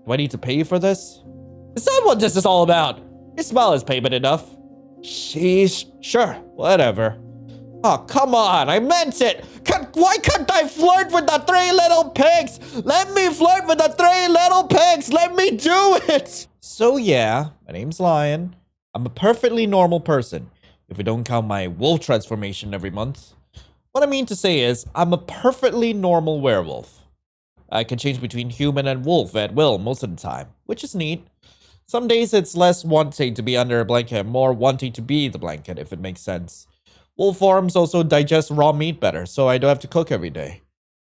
Do I need to pay you for this? Is that what this is all about? Your smile is payment enough. Sheesh. Sure, whatever. Oh, come on, I meant it! Why couldn't I flirt with the 3 little pigs? Let me flirt with the 3 little pigs! Let me do it! So yeah, my name's Lion. I'm a perfectly normal person, if we don't count my wolf transformation every month. What I mean to say is, I'm a perfectly normal werewolf. I can change between human and wolf at will most of the time, which is neat. Some days it's less wanting to be under a blanket and more wanting to be the blanket, if it makes sense. Wolf forms also digest raw meat better, so I don't have to cook every day.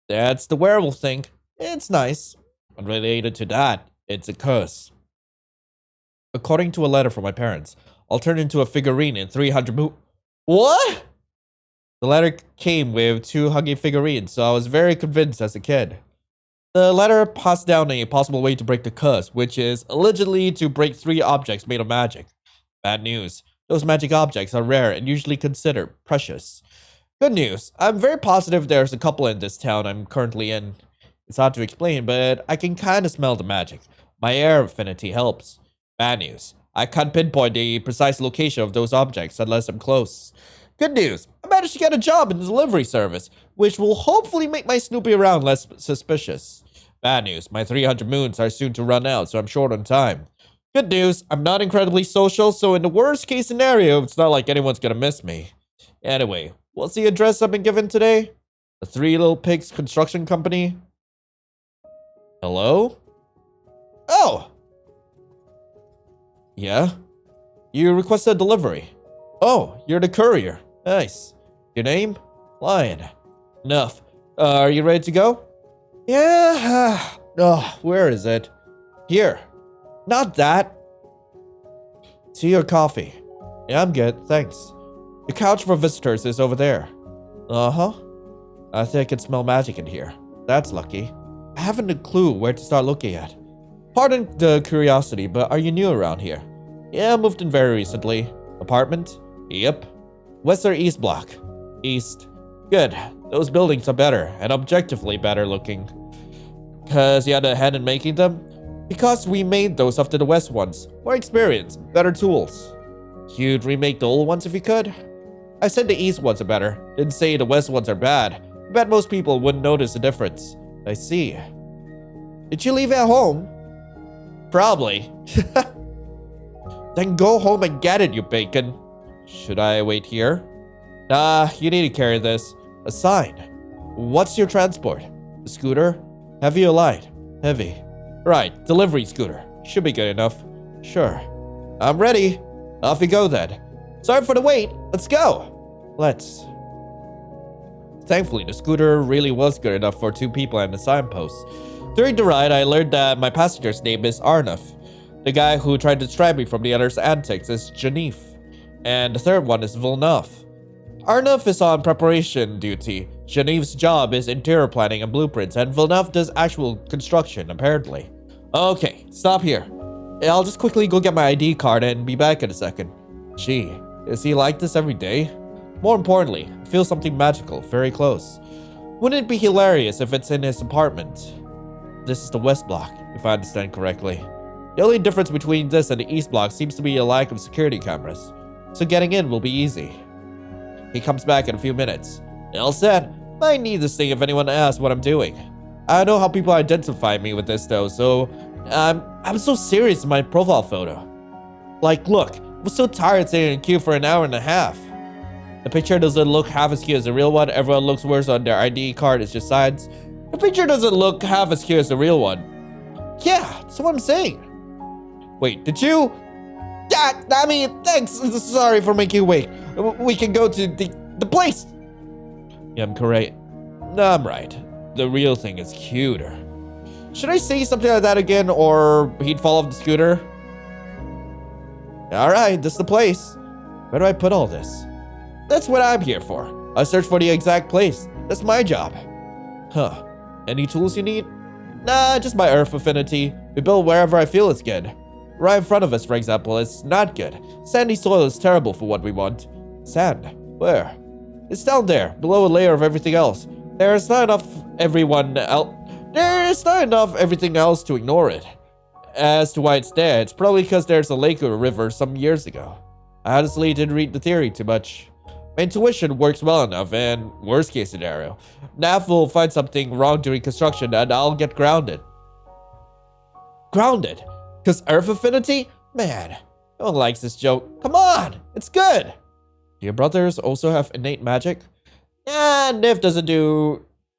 That's the werewolf thing. It's nice. Unrelated to that, it's a curse. According to a letter from my parents, I'll turn into a figurine in 300 What? The letter came with 2 huggy figurines, so I was very convinced as a kid. The letter passed down a possible way to break the curse, which is allegedly to break 3 objects made of magic. Bad news. Those magic objects are rare and usually considered precious. Good news. I'm very positive there's a couple in this town I'm currently in. It's hard to explain, but I can kind of smell the magic. My air affinity helps. Bad news. I can't pinpoint the precise location of those objects unless I'm close. Good news. I managed to get a job in the delivery service, which will hopefully make my snooping around less suspicious. Bad news. My 300 moons are soon to run out, so I'm short on time. Good news, I'm not incredibly social, so in the worst case scenario, it's not like anyone's gonna miss me. Anyway, what's the address I've been given today? The 3 Little Pigs Construction Company? Hello? Oh! Yeah? You requested a delivery. Oh, you're the courier. Nice. Your name? Lion. Enough. Are you ready to go? Yeah. Where is it? Here. Not that. Tea or coffee? Yeah, I'm good, thanks. The couch for visitors is over there. Uh-huh. I think I can smell magic in here. That's lucky. I haven't a clue where to start looking at. Pardon the curiosity, but are you new around here? Yeah, I moved in very recently. Apartment? Yep. West or east block? East. Good. Those buildings are better, and objectively better looking. Cause you had a hand in making them? Because we made those after the west ones. More experience, better tools. You'd remake the old ones if you could? I said the east ones are better. Didn't say the west ones are bad. I bet most people wouldn't notice the difference. I see. Did you leave at home? Probably. Then go home and get it, you bacon. Should I wait here? Nah, you need to carry this. A sign. What's your transport? A scooter? Heavy or light? Heavy. Right, delivery scooter. Should be good enough. Sure. I'm ready. Off you go then. Sorry for the wait. Let's go. Let's. Thankfully, the scooter really was good enough for 2 people and a signpost. During the ride, I learned that my passenger's name is Arnulf. The guy who tried to distract me from the other's antics is Janif. And the third one is Villeneuve. Arnulf is on preparation duty. Janif's job is interior planning and blueprints, and Villeneuve does actual construction, apparently. Okay, stop here. I'll just quickly go get my ID card and be back in a second. Gee, is he like this every day? More importantly, I feel something magical, very close. Wouldn't it be hilarious if it's in his apartment? This is the west block, if I understand correctly. The only difference between this and the east block seems to be a lack of security cameras, so getting in will be easy. He comes back in a few minutes. All set. Might need this thing if anyone asks what I'm doing. I know how people identify me with this though, so I'm so serious in my profile photo. Like, look, I was so tired sitting in queue for an hour and a half. The picture doesn't look half as cute as the real one. Everyone looks worse on their ID card, it's just sides. The picture doesn't look half as cute as the real one. Yeah, that's what I'm saying. Wait, did you? Yeah, I mean, thanks. Sorry for making you wait. We can go to the place. Yeah, I'm correct. No, I'm right. The real thing is cuter. Should I say something like that again, or he'd fall off the scooter? Alright, this is the place. Where do I put all this? That's what I'm here for. I search for the exact place. That's my job. Huh. Any tools you need? Nah, just my earth affinity. We build wherever I feel it's good. Right in front of us, for example, is not good. Sandy soil is terrible for what we want. Sand? Where? It's down there, below a layer of everything else. There is not enough everything else to ignore it. as to why it's there, it's probably because there's a lake or a river some years ago. I honestly didn't read the theory too much. My intuition works well enough, and worst case scenario, Nav will find something wrong during construction and I'll get grounded. Grounded? Because Earth affinity? Man, no one likes this joke. Come on, it's good. Do your brothers also have innate magic? Yeah, Nif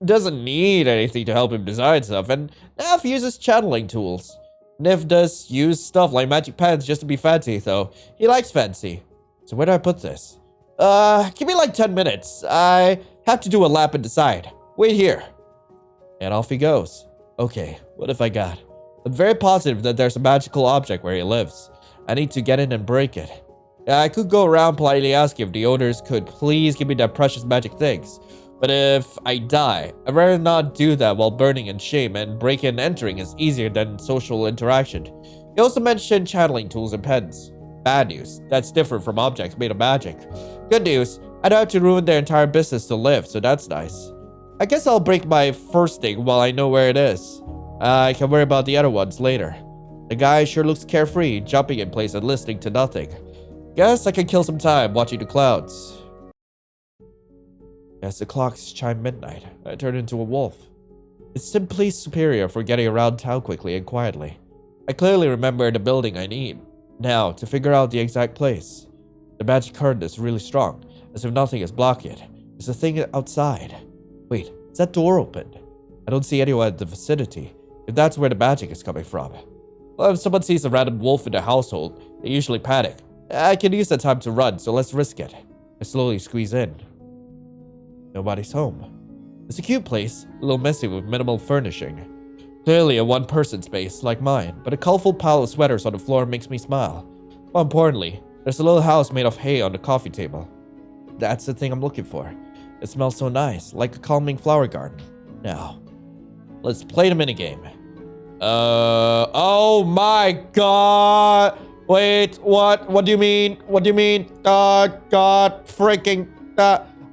doesn't need anything to help him design stuff, and Nav uses channeling tools. Nif does use stuff like magic pens just to be fancy, though. He likes fancy. So where do I put this? Give me like 10 minutes. I have to do a lap and decide. Wait here. And off he goes. Okay, what have I got? I'm very positive that there's a magical object where he lives. I need to get in and break it. I could go around politely asking if the owners could please give me their precious magic things. But if I die, I'd rather not do that while burning in shame, and breaking and entering is easier than social interaction. He also mentioned channeling tools and pens. Bad news, that's different from objects made of magic. Good news, I don't have to ruin their entire business to live, so that's nice. I guess I'll break my first thing while I know where it is. I can worry about the other ones later. The guy sure looks carefree, jumping in place and listening to nothing. Guess I can kill some time watching the clouds. As the clocks chime midnight, I turn into a wolf. It's simply superior for getting around town quickly and quietly. I clearly remember the building I need. Now, to figure out the exact place. The magic current is really strong, as if nothing is blocking it. There's a thing outside. Wait, is that door open? I don't see anyone in the vicinity, if that's where the magic is coming from. Well, if someone sees a random wolf in the household, they usually panic. I can use that time to run, so let's risk it. I slowly squeeze in. Nobody's home. It's a cute place, a little messy with minimal furnishing. Clearly a one-person space, like mine, but a colorful pile of sweaters on the floor makes me smile. More importantly, there's a little house made of hay on the coffee table. That's the thing I'm looking for. It smells so nice, like a calming flower garden. Now, let's play the minigame. Oh my god! Wait, what? What do you mean? What do you mean? God, freaking,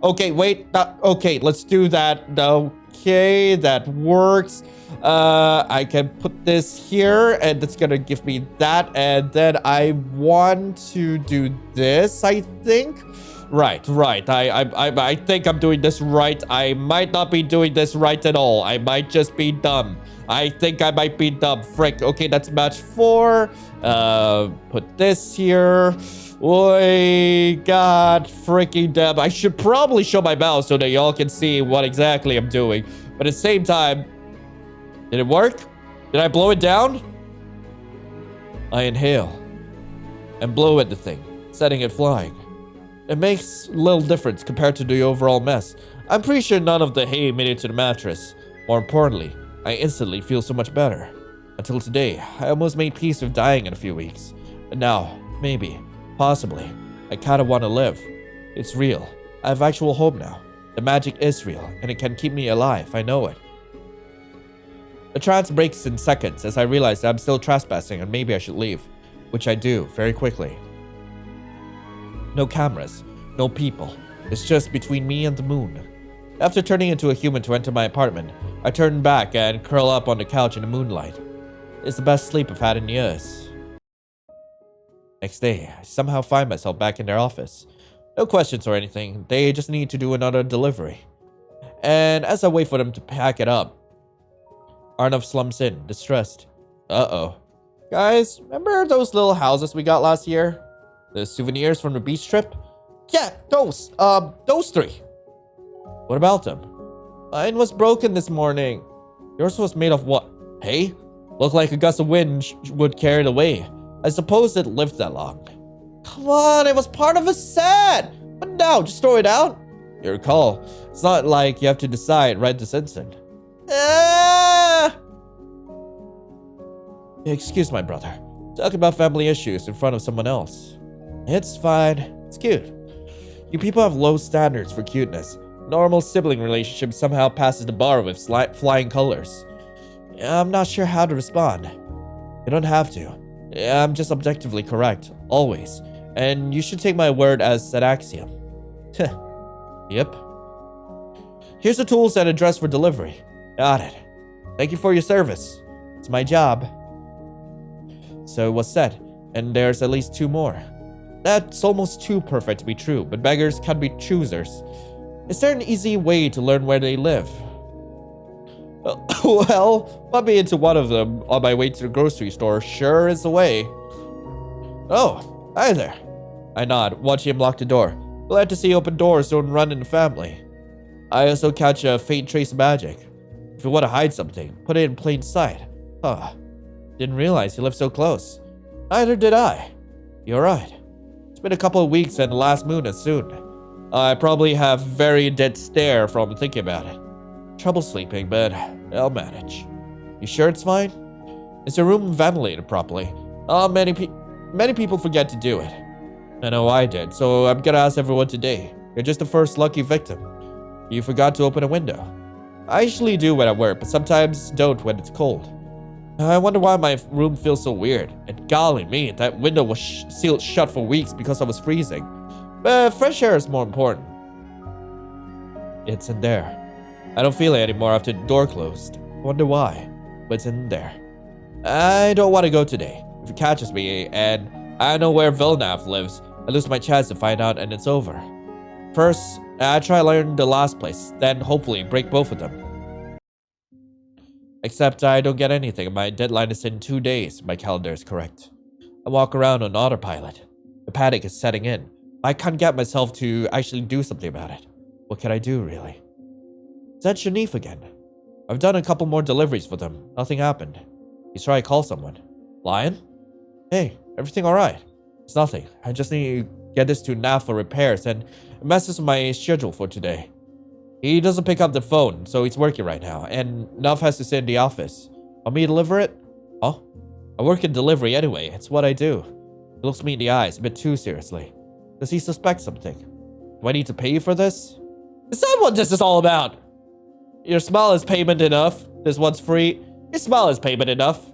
okay, wait, okay, let's do that. Okay, that works. I can put this here, and it's gonna give me that, and then I want to do this, I think. Right. I think I'm doing this right. I might not be doing this right at all. I might just be dumb. I think I might be dumb. Frick. Okay, that's match 4. Put this here. Oi, god freaking damn. I should probably show my mouse so that y'all can see what exactly I'm doing. But at the same time, did it work? Did I blow it down? I inhale and blow at the thing, setting it flying. It makes little difference compared to the overall mess. I'm pretty sure none of the hay made it to the mattress. More importantly, I instantly feel so much better. Until today, I almost made peace with dying in a few weeks. And now, maybe, possibly, I kinda wanna live. It's real. I have actual hope now. The magic is real, and it can keep me alive, I know it. The trance breaks in seconds as I realize that I'm still trespassing and maybe I should leave. Which I do, very quickly. No cameras, no people. It's just between me and the moon. After turning into a human to enter my apartment, I turn back and curl up on the couch in the moonlight. It's the best sleep I've had in years. Next day, I somehow find myself back in their office. No questions or anything, they just need to do another delivery. And as I wait for them to pack it up, Arnav slumps in, distressed. Uh-oh. Guys, remember those little houses we got last year? The souvenirs from the beach trip? Yeah, those 3. What about them? Mine was broken this morning. Yours was made of what? Hay? Looked like a gust of wind would carry it away. I suppose it lived that long. Come on, it was part of a set! But now, just throw it out? Your call. It's not like you have to decide right this instant. Excuse my brother. Talk about family issues in front of someone else. It's fine. It's cute. You people have low standards for cuteness. Normal sibling relationship somehow passes the bar with flying colors. I'm not sure how to respond. You don't have to. I'm just objectively correct, always. And you should take my word as an axiom. Yep. Here's the tools and address for delivery. Got it. Thank you for your service. It's my job. So it was said, and there's at least 2 more. That's almost too perfect to be true, but beggars can be choosers. Is there an easy way to learn where they live? Well, bumping into one of them on my way to the grocery store sure is the way. Oh, hi there. I nod, watching him lock the door. Glad to see open doors don't run in the family. I also catch a faint trace of magic. If you want to hide something, put it in plain sight. Huh. Didn't realize you lived so close. Neither did I. You're right. It's been a couple of weeks and the last moon is soon. I probably have very dead stare from thinking about it. Trouble sleeping, but I'll manage. You sure it's fine? Is your room ventilated properly? Many people forget to do it. I know I did, so I'm gonna ask everyone today. You're just the first lucky victim. You forgot to open a window. I usually do when I work, but sometimes don't when it's cold. I wonder why my room feels so weird. And golly me, that window was sealed shut for weeks because I was freezing. But fresh air is more important. It's in there. I don't feel it anymore after the door closed. Wonder why, but it's in there. I don't want to go today. If it catches me and I know where Vilnav lives, I lose my chance to find out and it's over. First, I try to learn the last place, then hopefully break both of them. Except I don't get anything. My deadline is in 2 days. My calendar is correct. I walk around on autopilot. The panic is setting in. I can't get myself to actually do something about it. What can I do, really? Is that Shanif again? I've done a couple more deliveries for them. Nothing happened. He's trying to call someone. Lion? Hey, everything alright? It's nothing. I just need to get this to Nav for repairs and it messes with my schedule for today. He doesn't pick up the phone, so he's working right now, and Nav has to sit in the office. Want me to deliver it? Oh, I work in delivery anyway. It's what I do. He looks me in the eyes a bit too seriously. Does he suspect something? Do I need to pay you for this? Is that what this is all about? Your smile is payment enough. This one's free. Your smile is payment enough.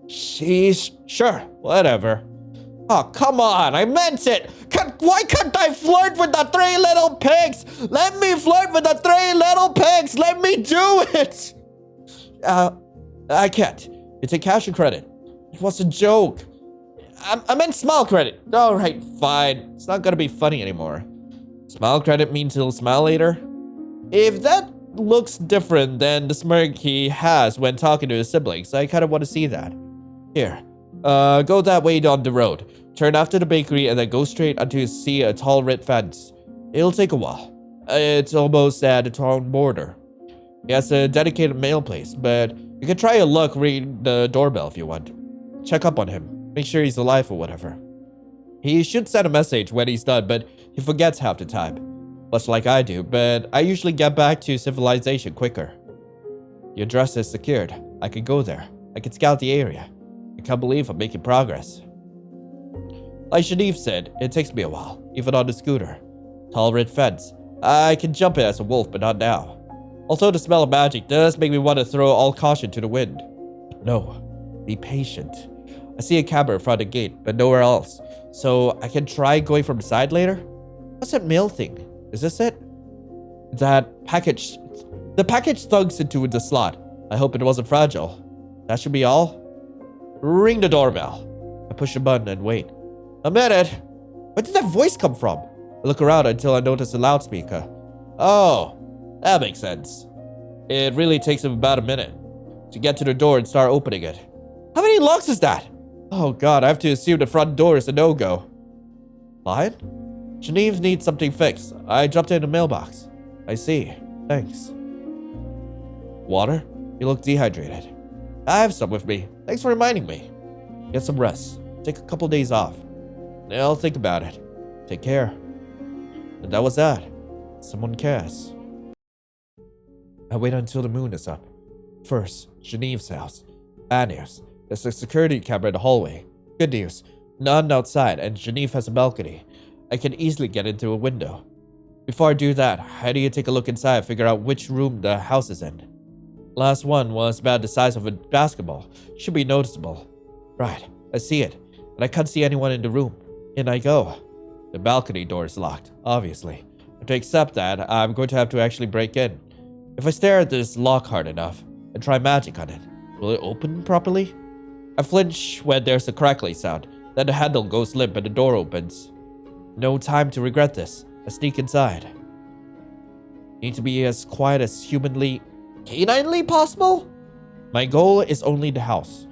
Sheesh. Sure, whatever. Oh, come on, I meant it! Why can't I flirt with the 3 little pigs? Let me flirt with the 3 little pigs! Let me do it! I can't. You take cash or credit? It was a joke. I meant smile credit. Alright, fine. It's not gonna be funny anymore. Smile credit means he'll smile later? If that looks different than the smirk he has when talking to his siblings, I kinda want to see that. Here. Go that way down the road. Turn after the bakery and then go straight until you see a tall red fence. It'll take a while. It's almost at the town border. He has a dedicated mail place, but you can try your luck ringing the doorbell if you want. Check up on him. Make sure he's alive or whatever. He should send a message when he's done, but he forgets half the time. Much like I do, but I usually get back to civilization quicker. The address is secured. I can go there. I can scout the area. I can't believe I'm making progress. Like Shanif said, it takes me a while, even on the scooter. Tall red fence. I can jump it as a wolf, but not now. Also, the smell of magic does make me want to throw all caution to the wind. But no, be patient. I see a camera in front of the gate, but nowhere else. So I can try going from the side later? What's that mail thing? Is this it? That package. The package thugs into the slot. I hope it wasn't fragile. That should be all. Ring the doorbell. I push the button and wait. A minute. Where did that voice come from? I look around until I notice the loudspeaker. Oh, that makes sense. It really takes him about a minute to get to the door and start opening it. How many locks is that? Oh god, I have to assume the front door is a no-go. Lion? Shanif needs something fixed. I dropped it in the mailbox. I see. Thanks. Water? You look dehydrated. I have some with me. Thanks for reminding me. Get some rest. Take a couple days off. I'll think about it. Take care. And that was that. Someone cares. I wait until the moon is up. First, Shanif's house. Bad news. There's a security camera in the hallway. Good news. None outside, and Shanif has a balcony. I can easily get into a window. Before I do that, how do you take a look inside and figure out which room the house is in? Last one was about the size of a basketball. Should be noticeable. Right, I see it. But I can't see anyone in the room. In I go. The balcony door is locked, obviously. But to accept that, I'm going to have to actually break in. If I stare at this lock hard enough and try magic on it, will it open properly? I flinch when there's a crackly sound. Then the handle goes limp and the door opens. No time to regret this. I sneak inside. Need to be as quiet as humanly, caninely possible? My goal is only the house.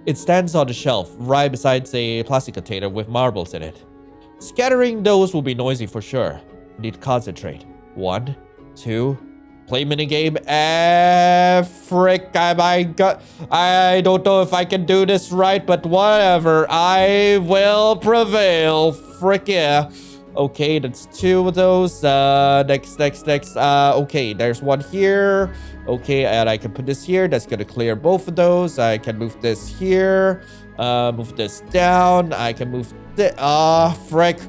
It stands on the shelf, right beside a plastic container with marbles in it. Scattering those will be noisy for sure. Need to concentrate. 1, 2, play minigame. Frick, I don't know if I can do this right, but whatever. I will prevail. Frick yeah. Okay, that's 2 of those. Next. Okay, there's 1 here. Okay, and I can put this here. That's gonna clear both of those. I can move this here. Move this down. I can move this. Frick.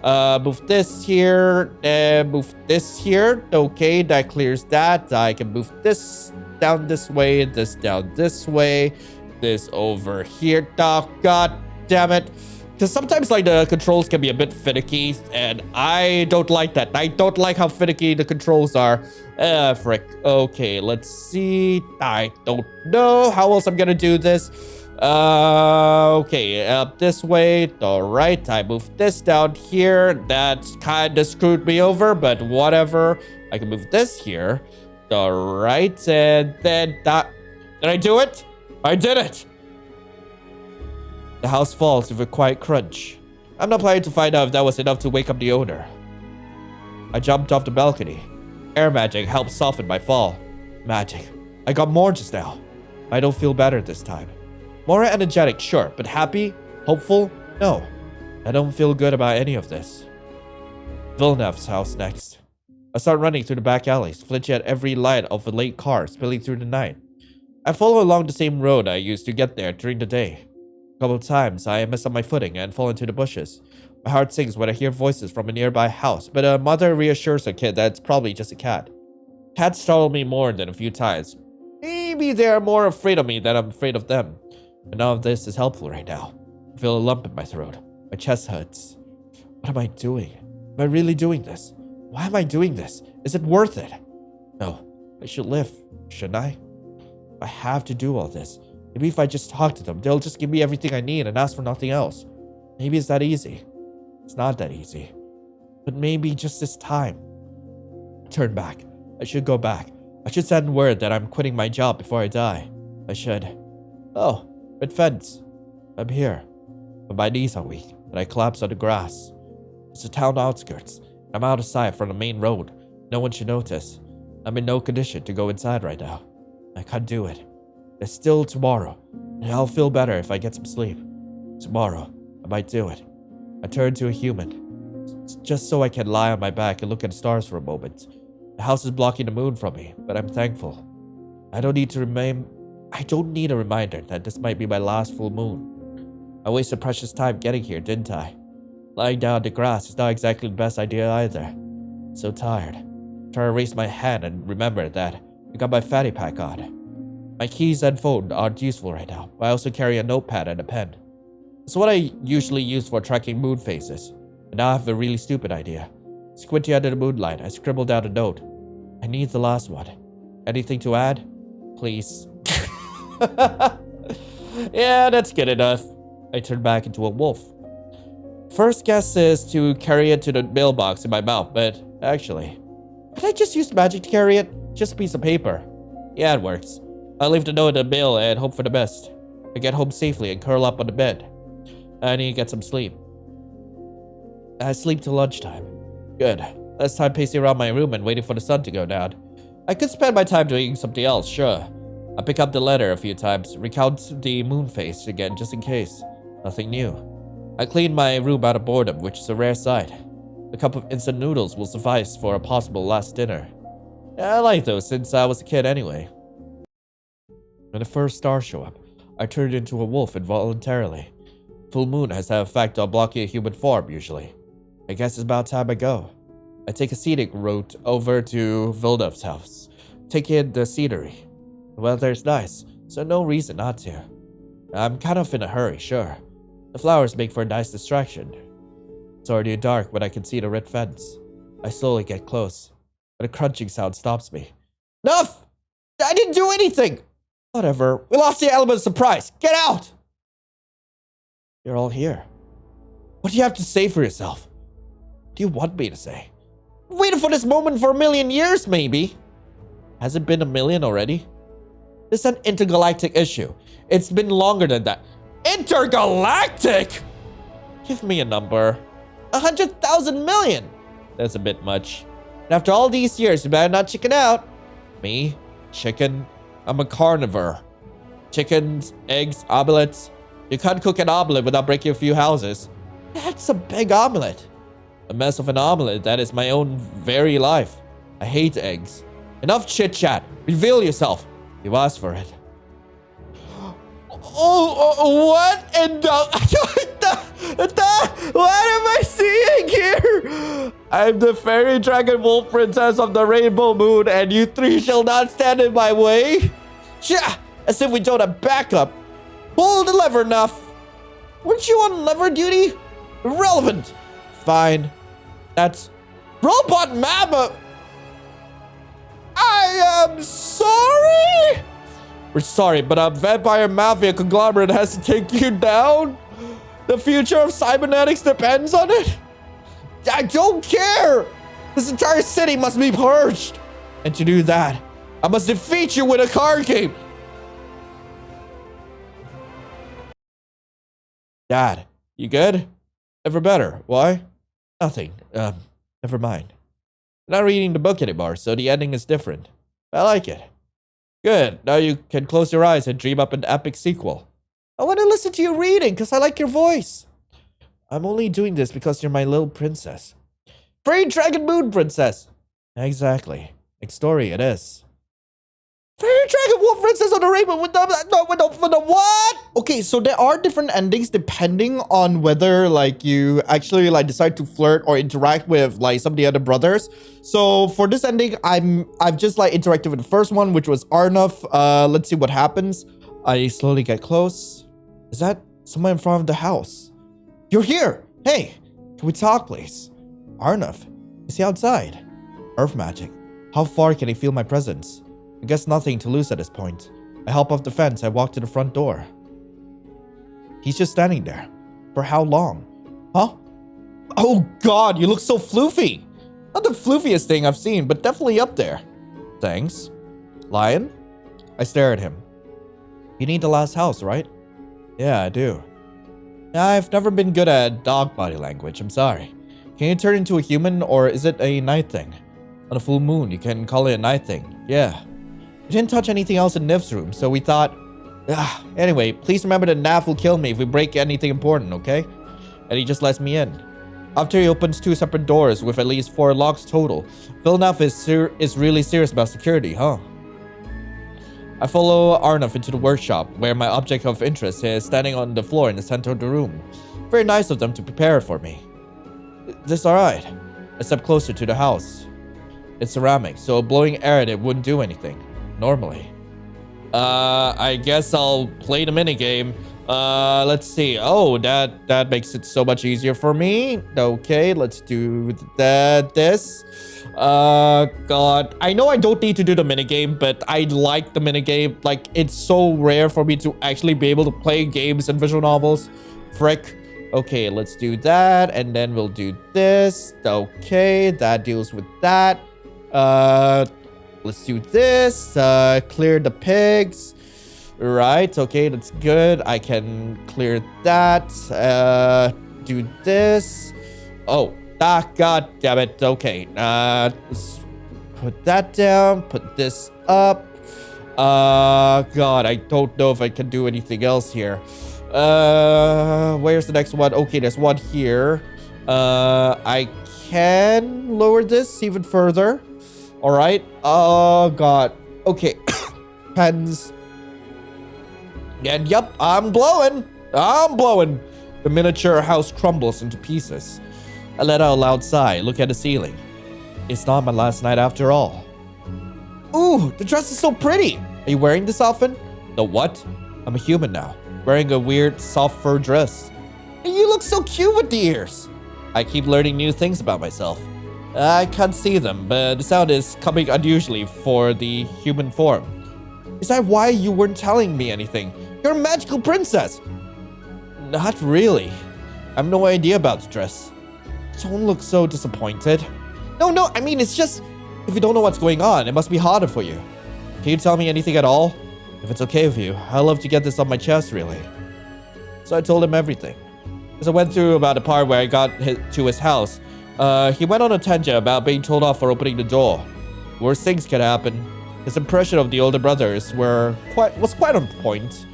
Move this here. And move this here. Okay, that clears that. I can move this down this way. This down this way. This over here. Oh, god damn it. Because sometimes, like, the controls can be a bit finicky, and I don't like that. I don't like how finicky the controls are. Frick. Okay, let's see. I don't know how else I'm gonna do this. Okay, up this way. Alright, I moved this down here. That kind of screwed me over, but whatever. I can move this here. Alright, and then that... Did I do it? I did it! The house falls with a quiet crunch. I'm not planning to find out if that was enough to wake up the owner. I jumped off the balcony. Air magic helped soften my fall. Magic. I got more just now. I don't feel better this time. More energetic, sure, but happy? Hopeful? No. I don't feel good about any of this. Villeneuve's house next. I start running through the back alleys, flinching at every light of a late car spilling through the night. I follow along the same road I used to get there during the day. A couple of times, I mess up my footing and fall into the bushes. My heart sinks when I hear voices from a nearby house, but a mother reassures her kid that it's probably just a cat. Cats startle me more than a few times. Maybe they're more afraid of me than I'm afraid of them. But none of this is helpful right now. I feel a lump in my throat. My chest hurts. What am I doing? Am I really doing this? Why am I doing this? Is it worth it? No, I should live, shouldn't I? I have to do all this. Maybe if I just talk to them, they'll just give me everything I need and ask for nothing else. Maybe it's that easy. It's not that easy. But maybe just this time. Turn back. I should go back. I should send word that I'm quitting my job before I die. I should. Oh, red fence. I'm here. But my knees are weak, and I collapse on the grass. It's the town outskirts. I'm out of sight from the main road. No one should notice. I'm in no condition to go inside right now. I can't do it. There's still tomorrow, and I'll feel better if I get some sleep. Tomorrow, I might do it. I turn to a human, just so I can lie on my back and look at the stars for a moment. The house is blocking the moon from me, but I'm thankful. I don't need a reminder that this might be my last full moon. I wasted precious time getting here, didn't I? Lying down in the grass is not exactly the best idea either. I'm so tired. Try to raise my hand and remember that I got my fanny pack on. My keys and phone aren't useful right now, but I also carry a notepad and a pen. It's what I usually use for tracking moon phases. And now I have a really stupid idea. Squinting under the moonlight, I scribbled out a note. I need the last one. Anything to add? Please. Yeah, that's good enough. I turn back into a wolf. First guess is to carry it to the mailbox in my mouth, but actually, could I just use magic to carry it? Just a piece of paper. Yeah, it works. I leave the note in the mail and hope for the best. I get home safely and curl up on the bed. I need to get some sleep. I sleep till lunchtime. Good. Less time pacing around my room and waiting for the sun to go down. I could spend my time doing something else, sure. I pick up the letter a few times, recount the moon phase again just in case. Nothing new. I clean my room out of boredom, which is a rare sight. A cup of instant noodles will suffice for a possible last dinner. I like those since I was a kid anyway. When the first stars show up, I turn into a wolf involuntarily. Full moon has that effect on blocking a human form usually. I guess it's about time I go. I take a scenic route over to Villeneuve's house, take in the scenery. The weather is nice, so no reason not to. I'm kind of in a hurry, sure. The flowers make for a nice distraction. It's already dark when I can see the red fence. I slowly get close, but a crunching sound stops me. Enough! I didn't do anything! Whatever, we lost the element of surprise. Get out! You're all here. What do you have to say for yourself? What do you want me to say? Waited for this moment for 1,000,000 years, maybe. Has it been 1,000,000 already? This is an intergalactic issue. It's been longer than that. Intergalactic? Give me a number. 100,000 million. That's a bit much. And after all these years, you better not chicken out. Me? Chicken? I'm a carnivore. Chickens, eggs, omelets. You can't cook an omelet without breaking a few houses. That's a big omelet. A mess of an omelet that is my own very life. I hate eggs. Enough chit-chat. Reveal yourself. You asked for it. What in what am I seeing here? I'm the fairy dragon wolf princess of the rainbow moon, and you three shall not stand in my way. Tja, as if we don't have backup. Pull the lever enough. Weren't you on lever duty? Irrelevant. Fine. That's Robot Mama. I am sorry. We're sorry, but a vampire mafia conglomerate has to take you down. The future of cybernetics depends on it. I don't care. This entire city must be purged. And to do that, I must defeat you with a card game. Dad, you good? Never better. Why? Nothing. Never mind. I'm not reading the book anymore, so the ending is different. I like it. Good. Now you can close your eyes and dream up an epic sequel. I want to listen to you reading because I like your voice. I'm only doing this because you're my little princess. Fairy Dragon Moon Princess. Exactly. Next story it is. Fairy Dragon Wolf Princess on the Rainbow with the what? Okay, so there are different endings depending on whether like you actually like decide to flirt or interact with like some of the other brothers. So for this ending, I've just like interacted with the first one, which was Arnov. Let's see what happens. I slowly get close. Is that someone in front of the house? You're here. Hey, can we talk, please? Arnov, is he outside? Earth magic. How far can he feel my presence? I guess nothing to lose at this point. I hop off the fence. I walk to the front door. He's just standing there. For how long? Huh? Oh God, you look so floofy. Not the floofiest thing I've seen, but definitely up there. Thanks. Lion? I stare at him. You need the last house, right? Yeah, I do. I've never been good at dog body language. I'm sorry. Can you turn into a human, or is it a night thing? On a full moon, you can call it a night thing. Yeah. We didn't touch anything else in Nif's room, so we thought... Anyway, please remember that Nav will kill me if we break anything important, okay? And he just lets me in. After he opens 2 separate doors with at least 4 locks total, Phil Nav is really serious about security, huh? I follow Arnov into the workshop, where my object of interest is standing on the floor in the center of the room. Very nice of them to prepare it for me. This alright. I step closer to the house. It's ceramic, so blowing air at it wouldn't do anything. Normally. I guess I'll play the minigame. Let's see. Oh, that makes it so much easier for me. Okay, let's do this. God. I know I don't need to do the minigame, but I like the minigame. Like, it's so rare for me to actually be able to play games and visual novels. Frick. Okay, let's do that, and then we'll do this. Okay, that deals with that. Let's do this. Clear the pigs. Right, okay, that's good. I can clear that. Do this. Oh, god damn it. Okay, let's put that down. Put this up. God, I don't know if I can do anything else here. Where's the next one? Okay, there's one here. I can lower this even further. All right. Oh God. Okay. Pens. And yep, I'm blowing. The miniature house crumbles into pieces. I let out a loud sigh. Look at the ceiling. It's not my last night after all. Ooh, the dress is so pretty. Are you wearing this often? The what? I'm a human now, wearing a weird soft fur dress. And you look so cute with the ears. I keep learning new things about myself. I can't see them, but the sound is coming unusually for the human form. Is that why you weren't telling me anything? You're a magical princess. Not really. I have no idea about the dress. Don't look so disappointed. No, I mean, it's just... If you don't know what's going on, it must be harder for you. Can you tell me anything at all? If it's okay with you, I'd love to get this off my chest, really. So I told him everything. As I went through about the part where I got to his house, he went on a tangent about being told off for opening the door. Worse things could happen. His impression of the older brothers was quite on point.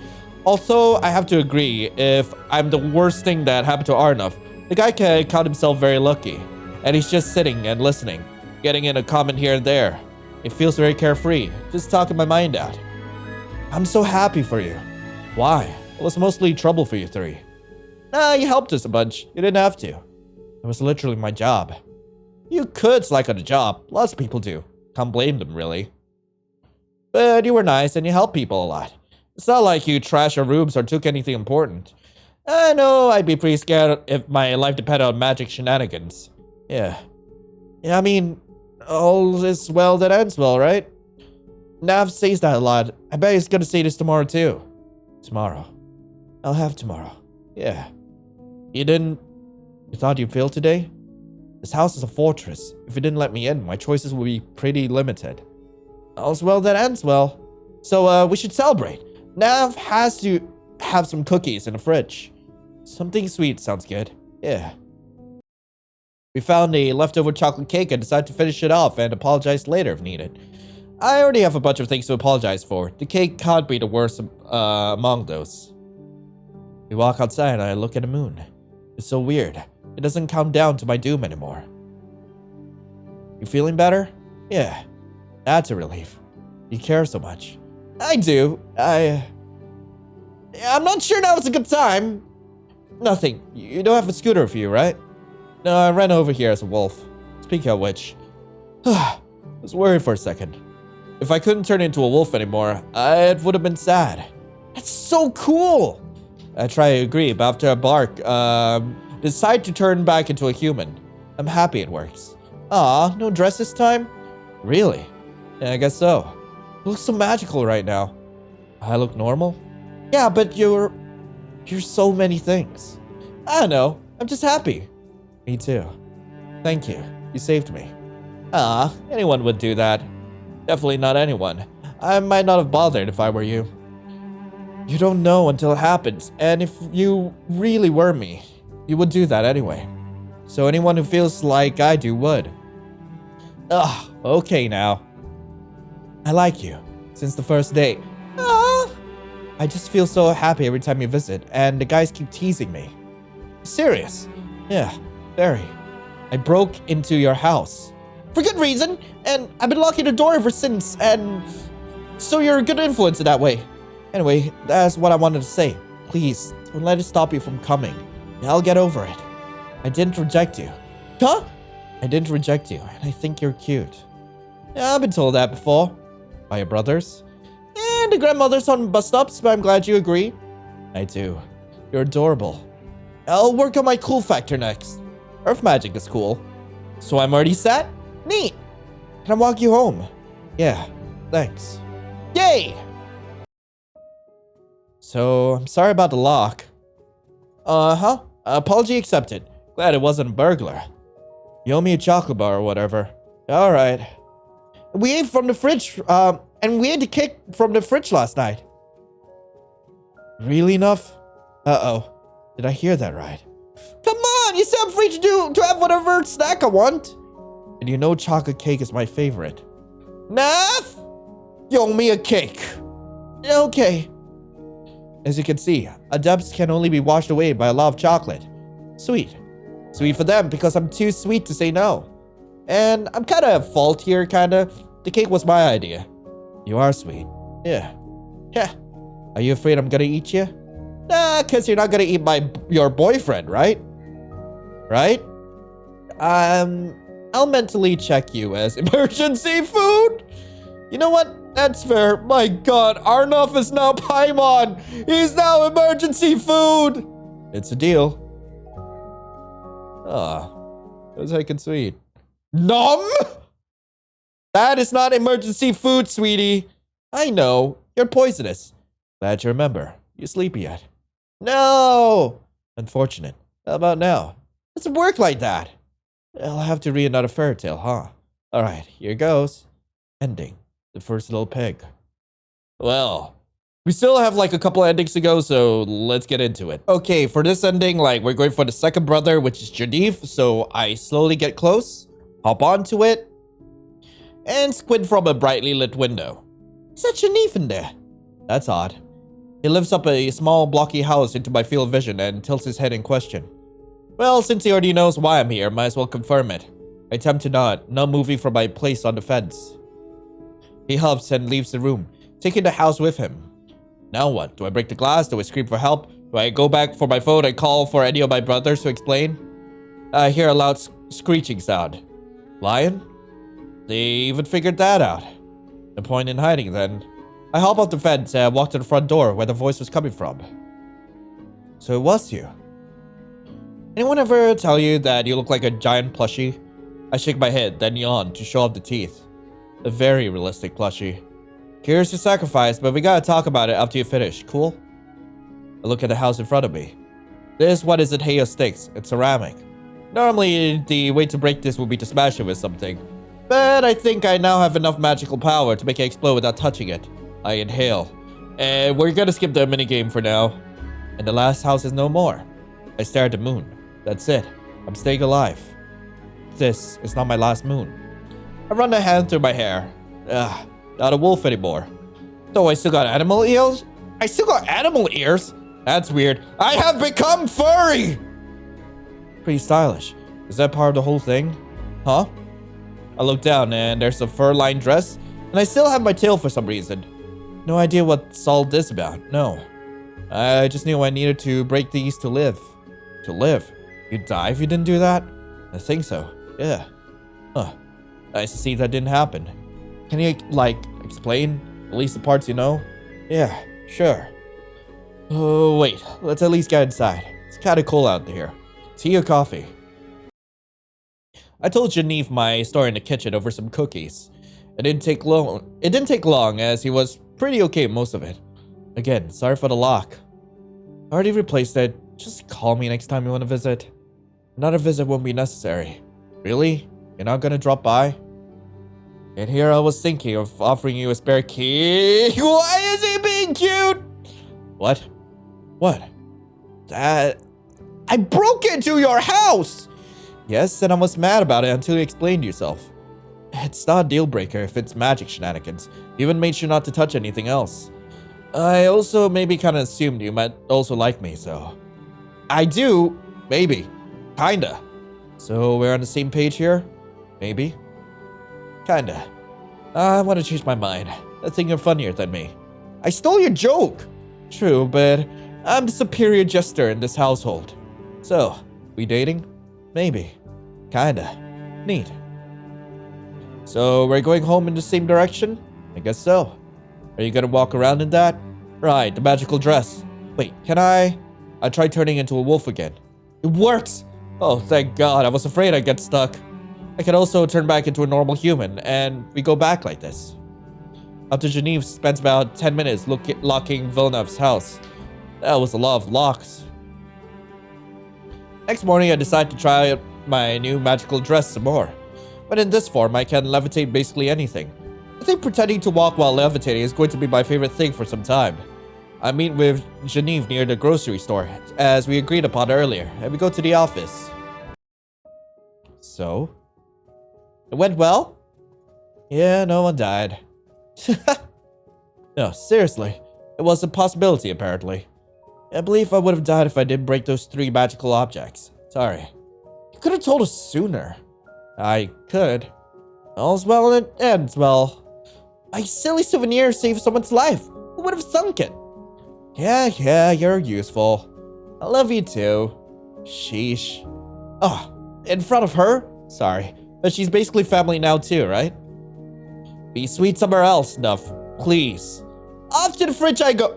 Although I have to agree, if I'm the worst thing that happened to Arnav, the guy can count himself very lucky. And he's just sitting and listening, getting in a comment here and there. It feels very carefree, just talking my mind out. I'm so happy for you. Why? It was mostly trouble for you three. Nah, you helped us a bunch. You didn't have to. It was literally my job. You could slack on a job. Lots of people do. Can't blame them, really. But you were nice and you helped people a lot. It's not like you trashed your rooms or took anything important. I know I'd be pretty scared if my life depended on magic shenanigans. Yeah, I mean, all is well that ends well, right? Nav says that a lot. I bet he's gonna say this tomorrow too. Tomorrow. I'll have tomorrow. Yeah. You thought you'd fail today? This house is a fortress. If you didn't let me in, my choices would be pretty limited. All's well that ends well. So, we should celebrate. Nav has to have some cookies in the fridge. Something sweet sounds good. Yeah. We found a leftover chocolate cake and decided to finish it off and apologize later if needed. I already have a bunch of things to apologize for. The cake can't be the worst among those. We walk outside and I look at the moon. It's so weird. It doesn't count down to my doom anymore. You feeling better? Yeah. That's a relief. You care so much. I do. I'm not sure now it's a good time. Nothing. You don't have a scooter for you, right? No, I ran over here as a wolf. Speaking of which, I was worried for a second. If I couldn't turn into a wolf anymore, it would have been sad. That's so cool! I try to agree, but after I bark, decide to turn back into a human. I'm happy it works. Aw, no dress this time? Really? Yeah, I guess so. You look so magical right now. I look normal? Yeah, but you're so many things. I don't know. I'm just happy. Me too. Thank you. You saved me. Anyone would do that. Definitely not anyone. I might not have bothered if I were you. You don't know until it happens, and if you really were me, you would do that anyway. So anyone who feels like I do would. Okay now. I like you. Since the first date. I just feel so happy every time you visit, and the guys keep teasing me. Serious? Yeah, very. I broke into your house. For good reason, and I've been locking the door ever since, and so you're a good influence in that way. Anyway, that's what I wanted to say. Please, don't let it stop you from coming. I'll get over it. I didn't reject you. Huh? I didn't reject you, and I think you're cute. Yeah, I've been told that before. By your brothers. And the grandmothers on bus stops, but I'm glad you agree. I do. You're adorable. I'll work on my cool factor next. Earth magic is cool. So I'm already set? Neat. Can I walk you home? Yeah, thanks. Yay! So, I'm sorry about the lock. Apology accepted. Glad it wasn't a burglar. You owe me a chocolate bar or whatever. Alright. We ate from the fridge, and we ate the cake from the fridge last night. Really enough? Uh-oh. Did I hear that right? Come on! You said I'm free to have whatever snack I want. And you know chocolate cake is my favorite. Nath! You owe me a cake. Okay. As you can see, adepts can only be washed away by a lot of chocolate. Sweet. Sweet for them because I'm too sweet to say no. And I'm kind of at fault here, kinda. The cake was my idea. You are sweet. Yeah. Yeah. Are you afraid I'm gonna eat you? Nah, cause you're not gonna eat your boyfriend, right? Right? I'll mentally check you as emergency food. You know what? That's fair. My god, Arnav is now Paimon. He's now emergency food. It's a deal. That was like sweet. Nom? That is not emergency food, sweetie. I know. You're poisonous. Glad you remember. You sleepy yet? No. Unfortunate. How about now? It doesn't work like that. I'll have to read another fairy tale, huh? Alright, here goes. Ending. The first little pig. Well, we still have like a couple endings to go, so let's get into it. Okay, for this ending, like we're going for the second brother, which is Genevieve. So I slowly get close, hop onto it, and squint from a brightly lit window. Is that Genevieve in there? That's odd. He lifts up a small blocky house into my field of vision and tilts his head in question. Well, since he already knows why I'm here, might as well confirm it. I attempt to nod, not moving from my place on the fence. He huffs and leaves the room, taking the house with him. Now what? Do I break the glass? Do I scream for help? Do I go back for my phone and call for any of my brothers to explain? I hear a loud screeching sound. Lion? They even figured that out. No point in hiding then. I hop off the fence and walk to the front door where the voice was coming from. So it was you. Anyone ever tell you that you look like a giant plushie? I shake my head, then yawn to show off the teeth. A very realistic plushie. Here's your sacrifice, but we gotta talk about it after you finish, cool? I look at the house in front of me. This one isn't hay or sticks, it's ceramic. Normally, the way to break this would be to smash it with something. But I think I now have enough magical power to make it explode without touching it. I inhale. And we're gonna skip the minigame for now. And the last house is no more. I stare at the moon. That's it. I'm staying alive. This is not my last moon. I run a hand through my hair. Not a wolf anymore. So I still got animal ears? I still got animal ears? That's weird. I have become furry! Pretty stylish. Is that part of the whole thing? Huh? I look down and there's a fur-lined dress, and I still have my tail for some reason. No idea what's all this about, no. I just knew I needed to break these to live. To live? You'd die if you didn't do that? I think so, yeah. Huh. Nice to see that didn't happen. Can you, like, explain? At least the parts you know? Yeah, sure. Oh, wait. Let's at least get inside. It's kinda cold out here. Tea or coffee? I told Genevieve my story in the kitchen over some cookies. It didn't take long, as he was pretty okay with most of it. Again, sorry for the lock. I already replaced it. Just call me next time you want to visit. Another visit won't be necessary. Really? You're not gonna drop by? And here I was thinking of offering you a spare key. Why is he being cute? What? What? I broke into your house! Yes, and I was mad about it until you explained yourself. It's not a deal breaker if it's magic shenanigans. You even made sure not to touch anything else. I also maybe kind of assumed you might also like me, so... I do. Maybe. Kinda. So we're on the same page here? Maybe. Kinda. I want to change my mind. I think you're funnier than me. I stole your joke! True, but I'm the superior jester in this household. So, we dating? Maybe. Kinda. Neat. So, we're going home in the same direction? I guess so. Are you gonna walk around in that? Right, the magical dress. Wait, can I tried turning into a wolf again. It works! Oh, thank God, I was afraid I'd get stuck. I can also turn back into a normal human, and we go back like this. After Genevieve spends about 10 minutes locking Villeneuve's house. That was a lot of locks. Next morning, I decide to try out my new magical dress some more. But in this form, I can levitate basically anything. I think pretending to walk while levitating is going to be my favorite thing for some time. I meet with Genevieve near the grocery store, as we agreed upon earlier, and we go to the office. So? It went well? Yeah, no one died. No, seriously. It was a possibility, apparently. I believe I would have died if I didn't break those 3 magical objects. Sorry. You could have told us sooner. I could. All's well and it ends well. My silly souvenir saved someone's life. Who would have thunk it? Yeah, you're useful. I love you too. Sheesh. Oh, in front of her? Sorry. But she's basically family now too, right? Be sweet somewhere else, Nuff. Please. Off to the fridge I go.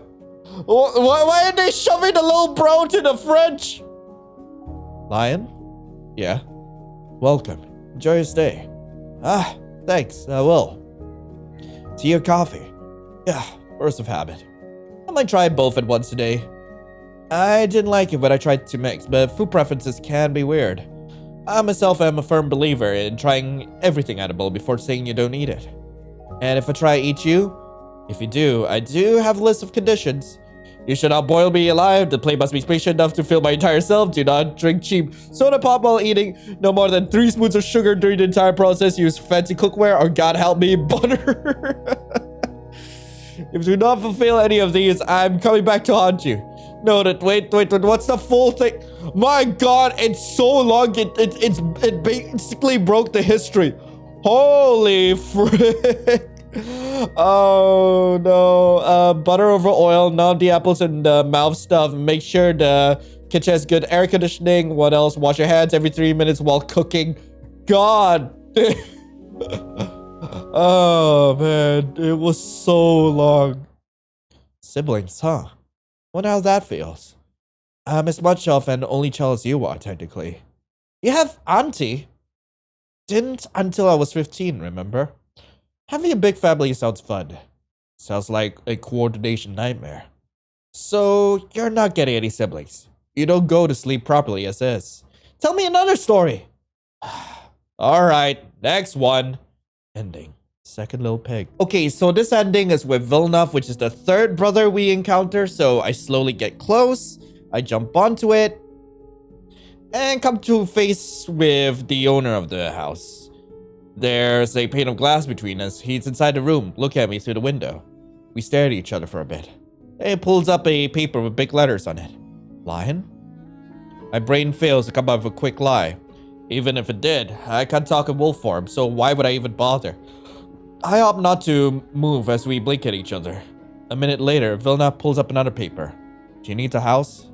Why are they shoving the little bro to the fridge? Lion? Yeah. Welcome. Enjoy your stay. Ah, thanks. I will. Tea or coffee? Yeah, force of habit. I might try both at once today. I didn't like it when I tried to mix, but food preferences can be weird. I myself am a firm believer in trying everything edible before saying you don't eat it. And if I try to eat you, if you do, I do have a list of conditions. You should not boil me alive. The plate must be spacious enough to fill my entire self. Do not drink cheap soda pop while eating. No more than 3 spoons of sugar during the entire process. Use fancy cookware or, God help me, butter. If you do not fulfill any of these, I'm coming back to haunt you. Noted. Wait. What's the full thing? My God, it's so long. It basically broke the history. Holy frick. Oh no. Butter over oil, numb the apples and mouth stuff. Make sure the kitchen has good air conditioning. What else? Wash your hands every 3 minutes while cooking. God. Oh man, it was so long. Siblings, huh? Wonder how that feels. I'm as much of an only child as you are, technically. You have auntie? Didn't until I was 15, remember? Having a big family sounds fun. Sounds like a coordination nightmare. So, you're not getting any siblings. You don't go to sleep properly as is. Tell me another story. Alright, next one. Ending. Second little pig. Okay, so this ending is with Villeneuve, which is the 3rd brother we encounter. So I slowly get close. I jump onto it. And come to face with the owner of the house. There's a pane of glass between us. He's inside the room, looking at me through the window. We stare at each other for a bit. He pulls up a paper with big letters on it. Lion? My brain fails to come up with a quick lie. Even if it did, I can't talk in wolf form, so why would I even bother? I opt not to move as we blink at each other. A minute later, Villeneuve pulls up another paper. Do you need the house?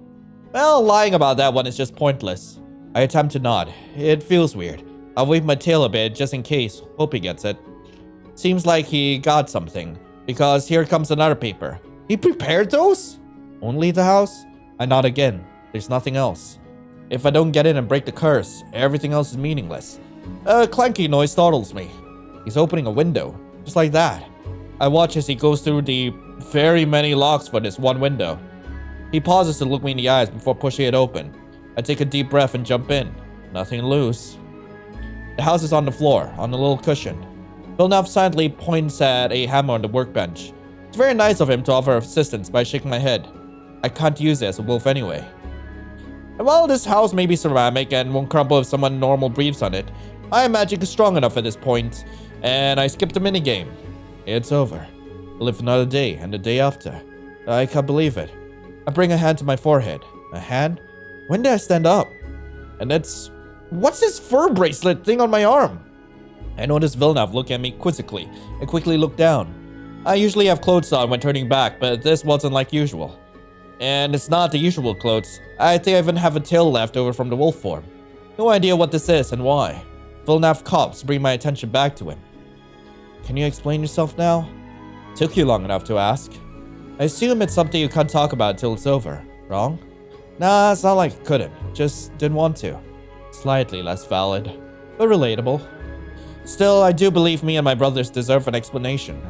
Well, lying about that one is just pointless. I attempt to nod. It feels weird. I'll wave my tail a bit just in case. Hope he gets it. Seems like he got something, because here comes another paper. He prepared those? Only the house? I nod again. There's nothing else. If I don't get in and break the curse, everything else is meaningless. A clanky noise startles me. He's opening a window, just like that. I watch as he goes through the very many locks for this one window. He pauses to look me in the eyes before pushing it open. I take a deep breath and jump in. Nothing loose. The house is on the floor, on a little cushion. Villeneuve silently points at a hammer on the workbench. It's very nice of him to offer assistance by shaking my head. I can't use it as a wolf anyway. And while this house may be ceramic and won't crumble if someone normal breathes on it, I am magic is strong enough at this point, and I skip the minigame. It's over. I live another day and the day after. I can't believe it. I bring a hand to my forehead. A hand? When did I stand up? And that's... What's this fur bracelet thing on my arm? I notice Villeneuve looking at me quizzically and quickly look down. I usually have clothes on when turning back, but this wasn't like usual. And it's not the usual clothes. I think I even have a tail left over from the wolf form. No idea what this is and why. Villeneuve coughs, bring my attention back to him. Can you explain yourself now? Took you long enough to ask. I assume it's something you can't talk about until it's over. Wrong? Nah, it's not like I couldn't. Just didn't want to. Slightly less valid, but relatable. Still, I do believe me and my brothers deserve an explanation.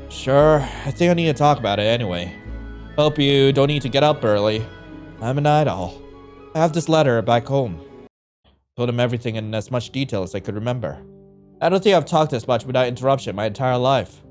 Sure, I think I need to talk about it anyway. Hope you don't need to get up early. I'm a night owl. I have this letter back home. Told him everything in as much detail as I could remember. I don't think I've talked this much without interruption my entire life.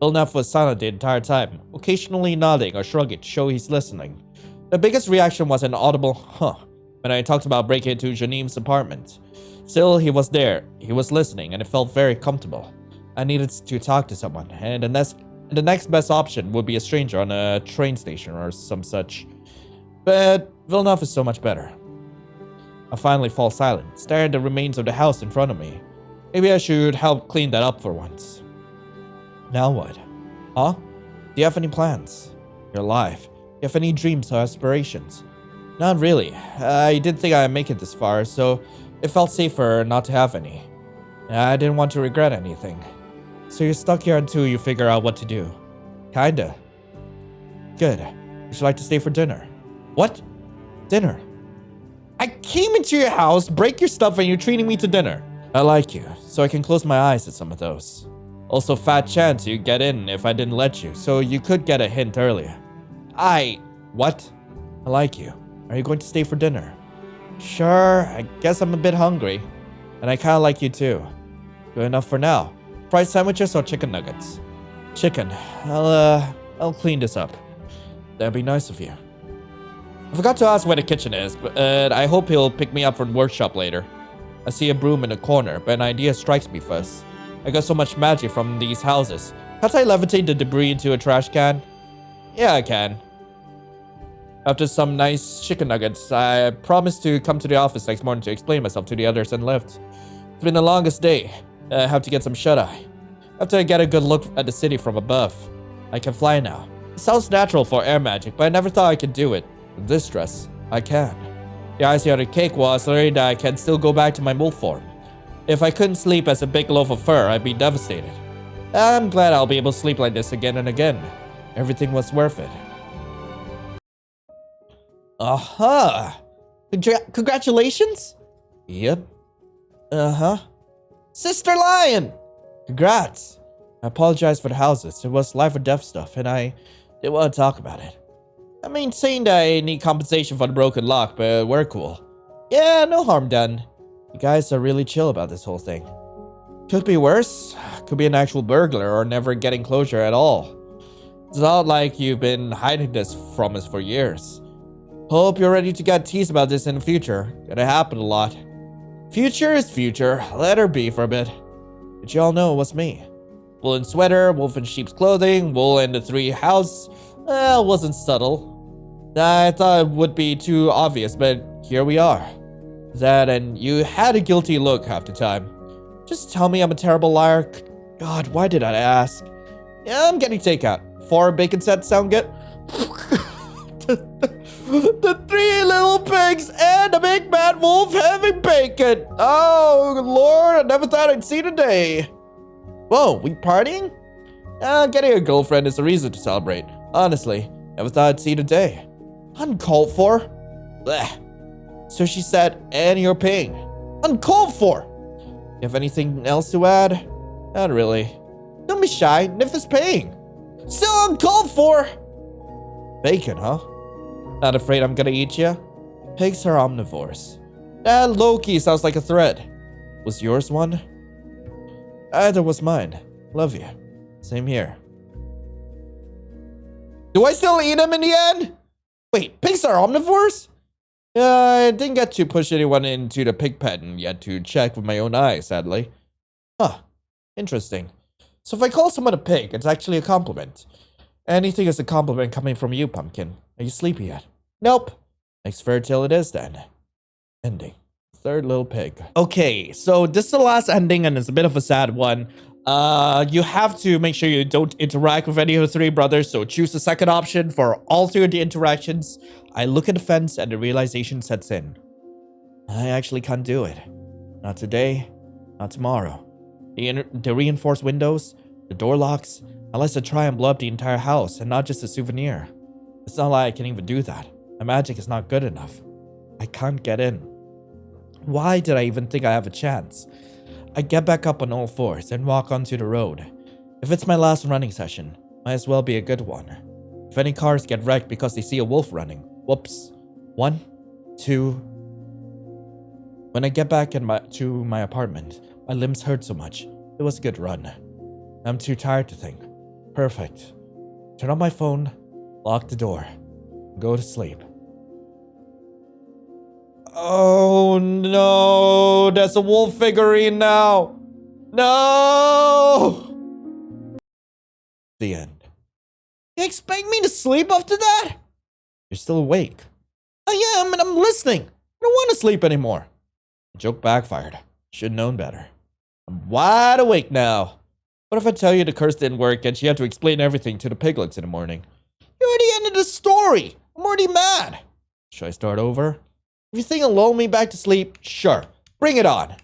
Villeneuve was silent the entire time, occasionally nodding or shrugging to show he's listening. The biggest reaction was an audible huh when I talked about breaking into Janine's apartment. Still, he was there, he was listening, and it felt very comfortable. I needed to talk to someone, and the next best option would be a stranger on a train station or some such. But Villeneuve is so much better. I finally fall silent, staring at the remains of the house in front of me. Maybe I should help clean that up for once. Now what? Huh? Do you have any plans? You're alive. Do you have any dreams or aspirations? Not really. I didn't think I'd make it this far, so it felt safer not to have any. I didn't want to regret anything. So you're stuck here until you figure out what to do. Kinda. Good. Would you like to stay for dinner? What? Dinner? I came into your house, break your stuff, and you're treating me to dinner. I like you, so I can close my eyes at some of those. Also, fat chance you get in if I didn't let you, so you could get a hint earlier. What? I like you. Are you going to stay for dinner? Sure, I guess I'm a bit hungry. And I kinda like you too. Good enough for now. Fried sandwiches or chicken nuggets? Chicken. I'll clean this up. That'd be nice of you. I forgot to ask where the kitchen is, but I hope he'll pick me up from the workshop later. I see a broom in the corner, but an idea strikes me first. I got so much magic from these houses. Can't I levitate the debris into a trash can? Yeah, I can. After some nice chicken nuggets, I promised to come to the office next morning to explain myself to the others and left. It's been the longest day. I have to get some shut-eye. After I get a good look at the city from above, I can fly now. It sounds natural for air magic, but I never thought I could do it. With this dress, I can. The icing on the cake was learning that I can still go back to my wolf form. If I couldn't sleep as a big loaf of fur, I'd be devastated. I'm glad I'll be able to sleep like this again and again. Everything was worth it. Aha! Congratulations? Yep. Uh-huh. Sister Lion! Congrats. I apologize for the houses. It was life or death stuff, and I didn't want to talk about it. I mean, saying that I need compensation for the broken lock, but we're cool. Yeah, no harm done. You guys are really chill about this whole thing. Could be worse. Could be an actual burglar or never getting closure at all. It's not like you've been hiding this from us for years. Hope you're ready to get teased about this in the future. Gonna happen a lot. Future is future. Let her be for a bit. But y'all know it was me. Woolen sweater, wolf in sheep's clothing, wool in the tree house. Well, wasn't subtle. I thought it would be too obvious, but here we are. That and you had a guilty look half the time. Just tell me I'm a terrible liar. God, why did I ask? Yeah, I'm getting takeout. 4 bacon sets sound good? The 3 little pigs and a big bad wolf having bacon. Oh, Lord, I never thought I'd see the day. Whoa, we partying? Getting a girlfriend is a reason to celebrate. Honestly, never thought I'd see the day. Uncalled for. Blech. So she said, and you're paying. Uncalled for. You have anything else to add? Not really. Don't be shy. Nif is paying. Still uncalled for. Bacon, huh? Not afraid I'm gonna eat ya? Pigs are omnivores. That low-key sounds like a threat. Was yours one? Either was mine. Love you. Same here. Do I still eat them in the end? Wait, pigs are omnivores? I didn't get to push anyone into the pig pen yet to check with my own eyes, sadly. Huh. Interesting. So if I call someone a pig, it's actually a compliment. Anything is a compliment coming from you, Pumpkin. Are you sleepy yet? Nope. Next Fairytale it is then. Ending. 3rd little pig. Okay, so this is the last ending and it's a bit of a sad one. You have to make sure you don't interact with any of the 3 brothers, so choose the second option for all 3 of the interactions. I look at the fence and the realization sets in. I actually can't do it. Not today, not tomorrow. The reinforced windows, the door locks, unless I try and blow up the entire house and not just a souvenir. It's not like I can even do that. My magic is not good enough. I can't get in. Why did I even think I have a chance? I get back up on all 4s and walk onto the road. If it's my last running session, might as well be a good one. If any cars get wrecked because they see a wolf running, whoops. 1, 2. When I get back to my apartment, my limbs hurt so much. It was a good run. I'm too tired to think. Perfect. Turn on my phone, lock the door, go to sleep. Oh no, there's a wolf figurine now. No! The end. You expect me to sleep after that? You're still awake. I am, and I'm listening. I don't want to sleep anymore. The joke backfired. Should've known better. I'm wide awake now. What if I tell you the curse didn't work and she had to explain everything to the piglets in the morning? You already ended the story. I'm already mad. Should I start over? If you think it'll lull me back to sleep, sure. Bring it on.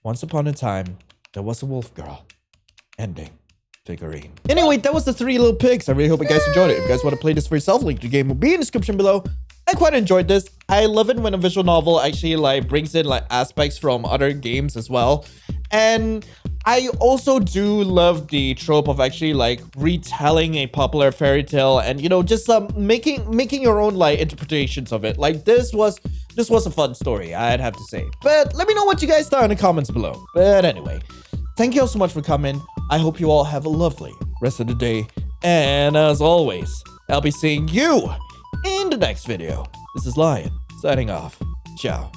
Once upon a time, there was a wolf girl. Ending. Figurine. Anyway, that was the 3 little pigs. I really hope you guys enjoyed it. If you guys want to play this for yourself, link to the game will be in the description below. I quite enjoyed this. I love it when a visual novel actually brings in aspects from other games as well. And I also do love the trope of actually like retelling a popular fairy tale and just making your own like interpretations of it. Like this was a fun story, I'd have to say. But let me know what you guys thought in the comments below. But anyway, thank you all so much for coming. I hope you all have a lovely rest of the day. And as always, I'll be seeing you in the next video. This is Lion signing off. Ciao.